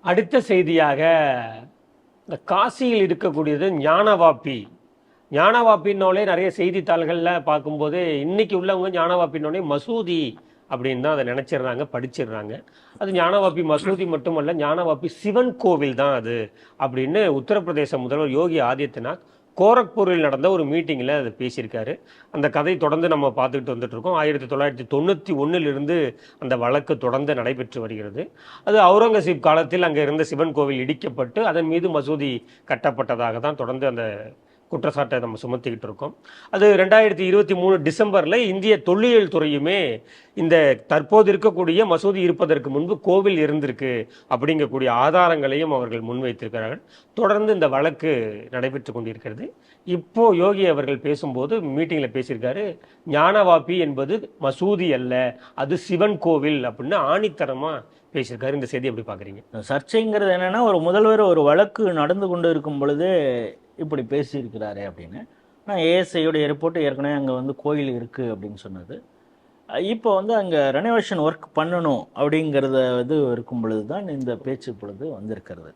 அடுத்த செய்தியாக இந்த காசியில் இருக்கக்கூடியது ஞானவாப்பி. ஞானவாப்பின்னோலே நிறைய செய்தித்தாள்களில் பார்க்கும்போது இன்னைக்கு உள்ளவங்க ஞானவாப்பின்னோடனே மசூதி அப்படின்னு தான் அதை நினச்சிடுறாங்க, படிச்சிடுறாங்க. அது ஞானவாப்பி மசூதி மட்டுமல்ல, ஞானவாப்பி சிவன் கோவில் தான் அது அப்படின்னு உத்தரப்பிரதேச முதல்வர் யோகி ஆதித்யநாத் கோரக்பூரில் நடந்த ஒரு மீட்டிங்கில் அதை பேசியிருக்காரு. அந்த கதை தொடர்ந்து நம்ம பார்த்துக்கிட்டு வந்துட்டு இருக்கோம். 1991 அந்த வழக்கு தொடர்ந்து நடைபெற்று வருகிறது. அது அவுரங்கசீப் காலத்தில் அங்கே இருந்த சிவன் கோவில் இடிக்கப்பட்டு அதன் மீது மசூதி கட்டப்பட்டதாக தான் தொடர்ந்து அந்த குற்றச்சாட்டை நம்ம சுமத்திக்கிட்டு இருக்கோம். அது 2023 டிசம்பரில் இந்திய தொல்லியல் துறையுமே இந்த தற்போது இருக்கக்கூடிய மசூதி இருப்பதற்கு முன்பு கோவில் இருந்திருக்கு அப்படிங்கக்கூடிய ஆதாரங்களையும் அவர்கள் முன்வைத்திருக்கிறார்கள். தொடர்ந்து இந்த வழக்கு நடைபெற்று கொண்டிருக்கிறது. இப்போ யோகி அவர்கள் பேசும்போது மீட்டிங்கில் பேசியிருக்காரு, ஞானவாப்பி என்பது மசூதி அல்ல, அது சிவன் கோவில் அப்படின்னு ஆணித்தரமா பேசியிருக்காரு. இந்த செய்தி எப்படி பார்க்குறீங்க? சர்ச்சைங்கிறது என்னன்னா, ஒரு முதல்வர் ஒரு வழக்கு நடந்து கொண்டு இருக்கும் பொழுது இப்படி பேசியிருக்கிறாரு அப்படின்னு. ஆனால் ஏஎஸ்ஐயோடைய ரிப்போர்ட் ஏற்கனவே அங்கே வந்து கோயில் இருக்குது அப்படின்னு சொன்னது. இப்போ வந்து அங்கே ரெனோவேஷன் ஒர்க் பண்ணணும் அப்படிங்கிறத இது இருக்கும் பொழுது தான் இந்த பேச்சு பொழுது வந்திருக்கிறது.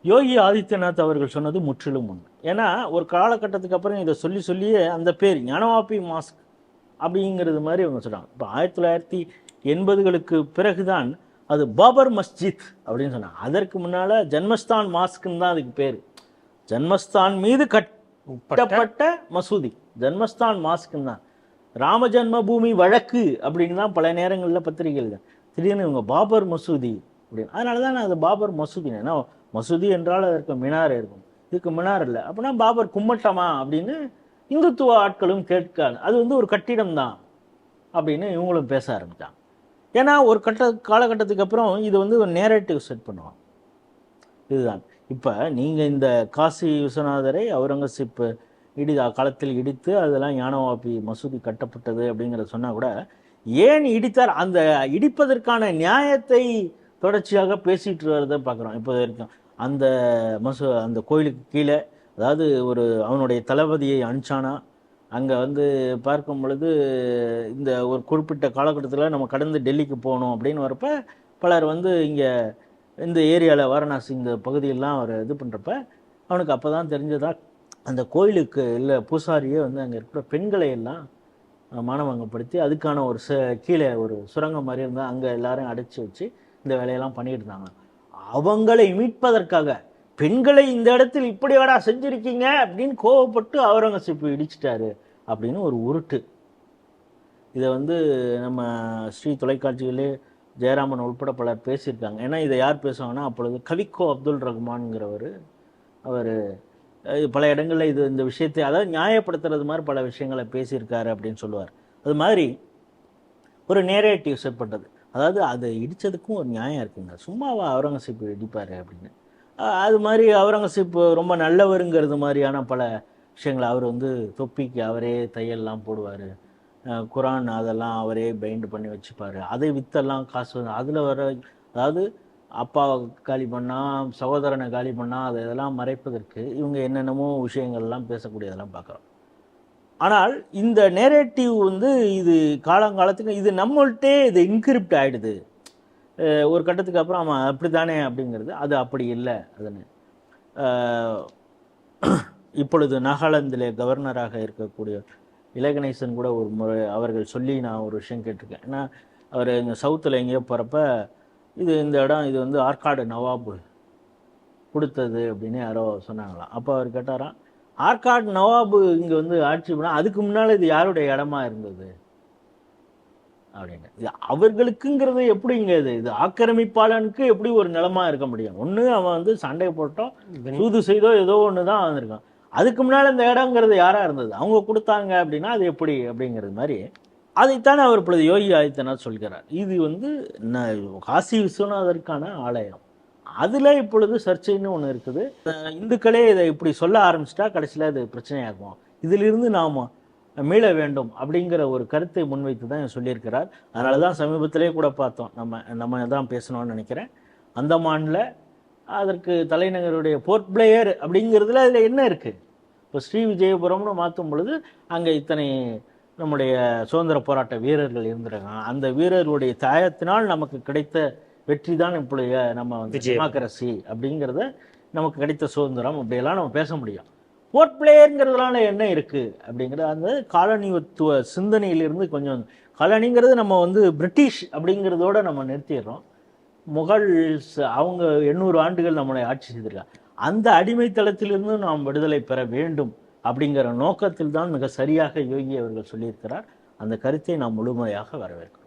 யோகி ஆதித்யநாத் அவர்கள் சொன்னது முற்றிலும் உண்மை. ஏன்னா ஒரு காலகட்டத்துக்கு அப்புறம் இதை சொல்லியே அந்த பேர் ஞானவாப்பி மாஸ்க் அப்படிங்கிறது மாதிரி அவங்க சொல்கிறாங்க. இப்போ 1980களுக்கு பிறகுதான் அது பாபர் மஸ்ஜித் அப்படின்னு சொன்னாங்க. அதற்கு முன்னால் ஜன்மஸ்தான் மாஸ்க்குன்னு தான் அதுக்கு பேர். ஜன்மஸ்தான் மீது கட்டப்பட்ட மசூதி ஜன்மஸ்தான் மாஸ்க்குன்னு தான். ராம ஜன்ம பூமி வழக்கு அப்படின்னு தான் பல நேரங்களில் பத்திரிகைகள் தான். திடீர்னு இவங்க பாபர் மசூதி அப்படின்னு. அதனால தான் அது பாபர் மசூதி. ஏன்னா மசூதி என்றால் அதற்கு மினார் இருக்கும், இதுக்கு மினார் இல்லை. அப்படின்னா பாபர் கும்மட்டமா அப்படின்னு இந்துத்துவ ஆட்களும் கேட்காது. அது வந்து ஒரு கட்டிடம் தான் அப்படின்னு இவங்களும் பேச ஆரம்பித்தாங்க. ஏன்னா ஒரு காலகட்டத்துக்கு அப்புறம் இது வந்து ஒரு நேரேட்டிவ் செட் பண்ணுவாங்க. இதுதான் இப்போ நீங்கள் இந்த காசி விஸ்வநாதரை அவுரங்கசீப் காலத்தில் இடித்து அதெல்லாம் ஞானவாப்பி மசூதி கட்டப்பட்டது அப்படிங்கிறத சொன்னால் கூட, ஏன் இடித்தார் அந்த இடிப்பதற்கான நியாயத்தை தொடர்ச்சியாக பேசிட்டு வரதை பார்க்குறோம். இப்போ வரைக்கும் அந்த கோயிலுக்கு கீழே, அதாவது ஒரு அவனுடைய தளபதியை அனுப்பிச்சானா, அங்கே வந்து பார்க்கும் பொழுது இந்த ஒரு குறிப்பிட்ட காலகட்டத்தில் நம்ம கடந்து டெல்லிக்கு போகணும் அப்படின்னு வரப்ப பலர் வந்து இங்கே இந்த ஏரியாவில் வாரணாசி இந்த பகுதியெல்லாம் அவர் இது பண்ணுறப்ப அவனுக்கு அப்போ தான் தெரிஞ்சதா அந்த கோயிலுக்கு இல்லை பூசாரியே வந்து அங்கே இருக்கிற பெண்களை எல்லாம் மானவங்கப்படுத்தி அதுக்கான ஒரு கீழே ஒரு சுரங்கம் மாதிரி இருந்தால் அங்கே எல்லாரும் அடைச்சி வச்சு இந்த வேலையெல்லாம் பண்ணிட்டு இருந்தாங்க. அவங்களை மீட்பதற்காக பெண்களை இந்த இடத்தில் இப்படி வாடா செஞ்சுருக்கீங்க அப்படின்னு கோவப்பட்டு அவுரங்கசீப் இடிச்சிட்டாரு அப்படின்னு ஒரு உருட்டு. இதை வந்து நம்ம ஸ்ரீ தொலைக்காட்சிகளே ஜெயராமன் உள்பட பலர் பேசியிருக்காங்க. ஏன்னா இதை யார் பேசுவாங்கன்னா, அப்பொழுது கவிக்கோ அப்துல் ரஹ்மான்ங்கிறவர், அவர் பல இடங்களில் இந்த விஷயத்தை அதாவது நியாயப்படுத்துறது மாதிரி பல விஷயங்களை பேசியிருக்காரு அப்படின்னு சொல்லுவார். அது மாதிரி ஒரு நேரேட்டிவ் செட் பண்ணுறது, அதாவது அதை இடித்ததுக்கும் ஒரு நியாயம் இருக்குங்க, சும்மாவா அவுரங்கசீப் இடிப்பார் அப்படின்னு. அது மாதிரி அவுரங்கசீப் ரொம்ப நல்லவருங்கிறது மாதிரியான பல விஷயங்களை அவர் வந்து தொப்பிக்கு அவரே தையல்லாம் போடுவார், குரான் அதெல்லாம் அவரே பைண்ட் பண்ணி வச்சுப்பார், அதை வித்தெல்லாம் காசு அதில் வர, அதாவது அப்பாவை காலி பண்ணால் சகோதரனை காலி பண்ணால் அதை இதெல்லாம் மறைப்பதற்கு இவங்க என்னென்னமோ விஷயங்கள்லாம் பேசக்கூடியதெல்லாம் பார்க்குறோம். ஆனால் இந்த நேரேட்டிவ் வந்து இது காலங்காலத்துக்கு இது நம்மள்கிட்டே இது இன்கிரிப்ட் ஆகிடுது. ஒரு கட்டத்துக்கு அப்புறம் அவன் அப்படி தானே அப்படிங்கிறது அது அப்படி இல்லை. அதுன்னு இப்பொழுது நாகாலாந்தில் கவர்னராக இருக்கக்கூடிய இலகணேசன் கூட ஒரு முறை அவர்கள் சொல்லி நான் ஒரு விஷயம் கேட்டிருக்கேன். ஏன்னா அவர் இங்கே சவுத்தில் எங்கேயோ போகிறப்ப இந்த இடம் இது வந்து ஆற்காடு நவாபு கொடுத்தது அப்படின்னு யாரோ சொன்னாங்களாம். அப்போ அவர் கேட்டாராம், ஆற்காடு நவாபு இங்கே வந்து ஆட்சி பண்ணால் அதுக்கு முன்னால் இது யாருடைய இடமா இருந்தது அப்படின்னு. இது அவர்களுக்குங்கிறது எப்படிங்க, இது ஆக்கிரமிப்பாளனுக்கு எப்படி ஒரு நிலமா இருக்க முடியும்? ஒன்று அவன் வந்து சண்டை போட்டோ சூது செய்தோ ஏதோ ஒன்று தான் வந்திருக்கான். அதுக்கு முன்னால் இந்த இடங்கிறது யாராக இருந்தது, அவங்க கொடுத்தாங்க அப்படின்னா அது எப்படி அப்படிங்கிறது மாதிரி அதைத்தானே அவர் இப்பொழுது யோகி ஆதித்யநாத் சொல்கிறார். இது வந்து காசி விஸ்வநாதருக்கான ஆலயம், அதில் இப்பொழுது சர்ச்சைன்னு ஒன்று இருக்குது. இந்துக்களே இதை இப்படி சொல்ல ஆரம்பிச்சிட்டா கடைசியில் அது பிரச்சனையாகும், இதிலிருந்து நாம் மீள வேண்டும் அப்படிங்கிற ஒரு கருத்தை முன்வைத்து தான் சொல்லியிருக்கிறார். அதனால தான் சமீபத்திலே கூட பார்த்தோம், நம்ம தான் பேசணும்னு நினைக்கிறேன், அந்தமானில் அதற்கு தலைநகருடைய போர்ட் பிளேயர் அப்படிங்கிறதுல அதில் என்ன இருக்குது, இப்போ ஸ்ரீ விஜயபுரம்னு மாற்றும் பொழுது அங்கே இத்தனை நம்முடைய சுதந்திர போராட்ட வீரர்கள் இருந்திருக்காங்க, அந்த வீரர்களுடைய தியாகத்தினால் நமக்கு கிடைத்த வெற்றி தான் இப்பொழுது நம்ம வந்து விஜயம். டெமோக்ரஸி அப்படிங்கிறத நமக்கு கிடைத்த சுதந்திரம் அப்படியெல்லாம் நம்ம பேச முடியும். போர்ட் பிளேயருங்கிறதுனால என்ன இருக்குது அப்படிங்கிற அந்த காலனித்துவ சிந்தனையிலிருந்து கொஞ்சம் காலனிங்கிறது நம்ம வந்து பிரிட்டிஷ் அப்படிங்கிறதோட நம்ம நிறுத்திடுறோம். முகல்ஸ் அவங்க 800 ஆண்டுகள் நம்மளை ஆட்சி செய்திருக்காங்க. அந்த அடிமைத்தளத்திலிருந்து நாம் விடுதலை பெற வேண்டும் அப்படிங்கிற நோக்கத்தில் தான் மிக சரியாக யோகி அவர்கள் சொல்லியிருக்கிறார். அந்த கருத்தை நாம் முழுமையாக வரவேற்கிறோம்.